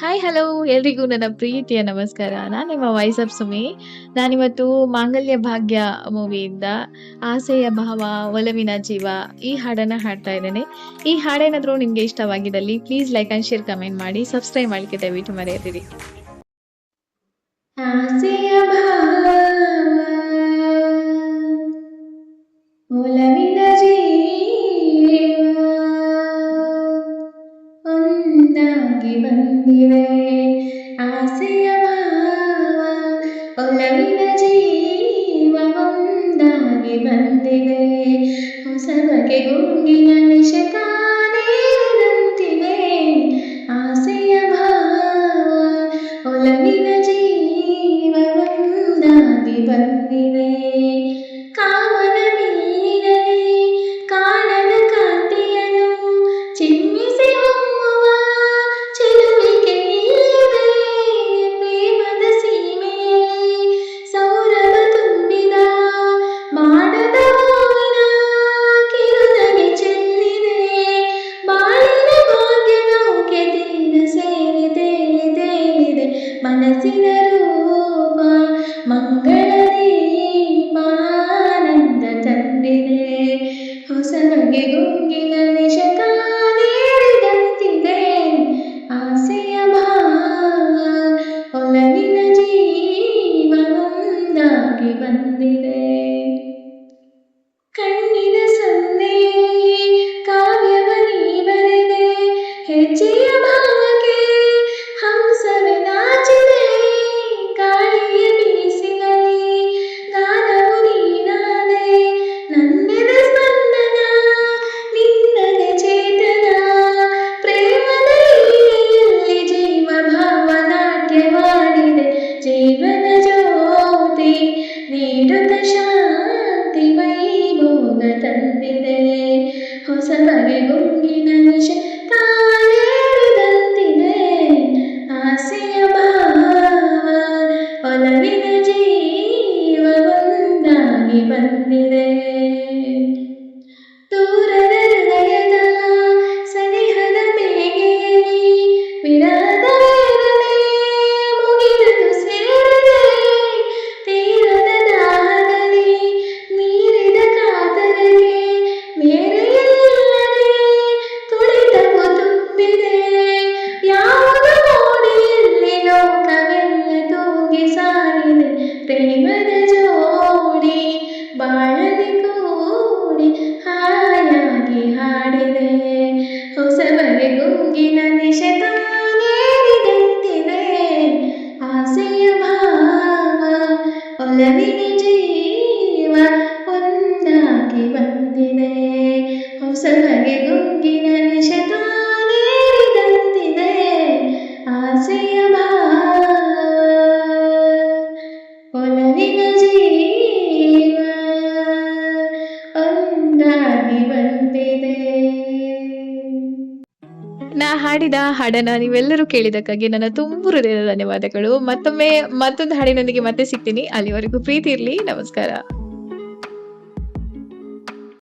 Hi hello ಎಲ್ರಿಗೂ ನನ್ನ ಪ್ರೀತಿಯ ನಮಸ್ಕಾರ. ನಾನು ನಿಮ್ಮ ವಾಯ್ಸ್ ಆಫ್ ಸುಮಿ. ನಾನಿವತ್ತು ಮಾಂಗಲ್ಯ ಭಾಗ್ಯ ಮೂವಿಯಿಂದ ಆಸೆಯ ಭಾವ ಒಲವಿನ ಜೀವ ಈ ಹಾಡನ್ನ ಹಾಡ್ತಾ ಇದ್ದೇನೆ. ಈ ಹಾಡೇನಾದ್ರೂ ನಿಮ್ಗೆ ಇಷ್ಟವಾಗಿದ್ದಲ್ಲಿ please like and share comment ಮಾಡಿ ಸಬ್ಸ್ಕ್ರೈಬ್ ಮಾಡ್ಲಿಕ್ಕೆ ದಯವಿಟ್ಟು ಮರೆಯದಿರಿ. ಆಸೆಯ ಭಾವ ಒಲವಿನ ಜೀವ ಒಂದಾಗಿ ಬಂದಿವೆ. ಆಸೆಯ ಭಾವ ಒಲವಿನ ಜೀವ ಒಂದಾಗಿ ಬಂದಿವೆ. ಹೊಸ ಬಗೆ ಗುಂಗಿನ ನಿಶಕಾನೇರಂತಿವೆ. ಆಸೆಯ ಭಾವ ಒಲವಿನ ಜೀವ ಒಂದಾಗಿ ಬಂದಿವೆ. ಕಾಮನ ಮೀನಿನಲ್ಲಿ ಕಾಣದ ಕಾಂತಿಯನ್ನು ಚಿಮ್ಮಿಸಿ ಹೊಮ್ಮುವ ಚೆಲುವಿಗೆ ಇಲ್ಲವೇ. ಪ್ರೇಮದ ಸೀಮೆಯಲ್ಲಿ ಸೌರಭ ತುಂಬಿದ ಮಾಡದ ಹೂವಿನ ಕಿರುನಗೆ ಚೆಲ್ಲಿದೆ. ಬಾಳಿನ ಭಾಗ್ಯ ನೌಕೆ ತೀರ ಸೇರಿ ತೇಲಿ ತೇಲಿದೆ. ಮನಸ್ಸಿನ ರೂಪ ಮಂಗಳ ದೀಪ ಆನಂದ ತಂದಿದೆ. ಹೊಸ ಬಗೆ ಗುಂಗಿನ ನಿಶಕಾನೇರಿದಂತಿದೆ. ಆಸೆಯ ಭಾವ ಒಲವಿನ ಜೀವ ಒಂದಾಗಿ ಬಂದಿದೆ. ಕಣ್ಣಿನ ಸನ್ನೆಯಲ್ಲಿ ಕಾವ್ಯವನಿ ಬರೆದೆ. ಹೆಜ್ಜೆಯ ಭಾವಕ್ಕೆ ಹಂಸವೇ ನಾಚಿದೆ. ಗಾಳಿಯ ಬೀಸಿನಲ್ಲಿ ಗಾನವು ನೀನಾದೆ. ನನ್ನೆದ ಸ್ಪಂದನ ನಿನ್ನದೆ ಚೇತನ. ಪ್ರೇಮದ ಲೀಲೆಯಲ್ಲಿ ಜೀವ ಭಾವ ನಾಟ್ಯವಾಡಿದೆ. ಜೀವನ ಜ್ಯೋತಿ ನೀಡುತ್ತ ಶಾಂತಿ ವೈಭೋಗ ತಂದಿದೆ. ಹೊಸ ಬಗೆ ಗುಂಗಿನ ನಿಶ ಕಾಲೇರಿದಂತಿದೆ. ಆಸೆಯ ಭಾವ ಒಲವಿನ ಜೀವ ಒಂದಾಗಿ ಬಂದಿದೆ. ದೂರದ ಹೃದಯದ ಸನಿಹದ ಬೇಗೆಯಲ್ಲಿ ವಿರಹದ ವೇದನೆ ಮುಗಿಲನ್ನು ಸೇರಿದೆ. ತೀರದ ದಾಹದಲ್ಲಿ ಮೀರಿದ ಕಾತರಕ್ಕೆ ಮೇರೆಯಿಲ್ಲದೆ ತುಳಿತವು ತುಂಬಿದೆ. ಯಾವುದು ಮೋಡಿಯಲ್ಲಿ ಲೋಕವೆಲ್ಲ ತೂಗಿ ಸಾರಿದೆ. ಪ್ರೇಮದ ಜೋಡಿ ಬಾಳಲಿ ಕೂಡಿ ಹಾಯಾಗಿ ಹಾಡಿದೆ. ಹೊಸ ಬಗೆ ಗುಂಗಿನ ನಿಶಕಾನೇರಿದಂತಿದೆ. ಆಸೆಯ ಭಾವ ಒಲವಿನ ಜೀವ ಒಂದಾಗಿ ಬಂದಿದೆ. ಹೊಸ ಬಗೆ ಗುಂಗಿನ ನಿಶಕಾನೇರಿದಂತಿದೆ. ಆಸೆಯ ಭಾವ ಒಲವಿನ ಜೀವ ಒಂದಾಗಿ ಬಂದಿದೆ. ನಾ ಹಾಡಿದ ಹಾಡನ್ನ ನೀವೆಲ್ಲರೂ ಕೇಳಿದಕ್ಕಾಗಿ ನನ್ನ ತುಂಬು ಹೃದಯದ ಧನ್ಯವಾದಗಳು. ಮತ್ತೊಮ್ಮೆ ಮತ್ತೊಂದು ಹಾಡಿನೊಂದಿಗೆ ಮತ್ತೆ ಸಿಗ್ತೀನಿ. ಅಲ್ಲಿವರೆಗೂ ಪ್ರೀತಿ ಇರ್ಲಿ. ನಮಸ್ಕಾರ.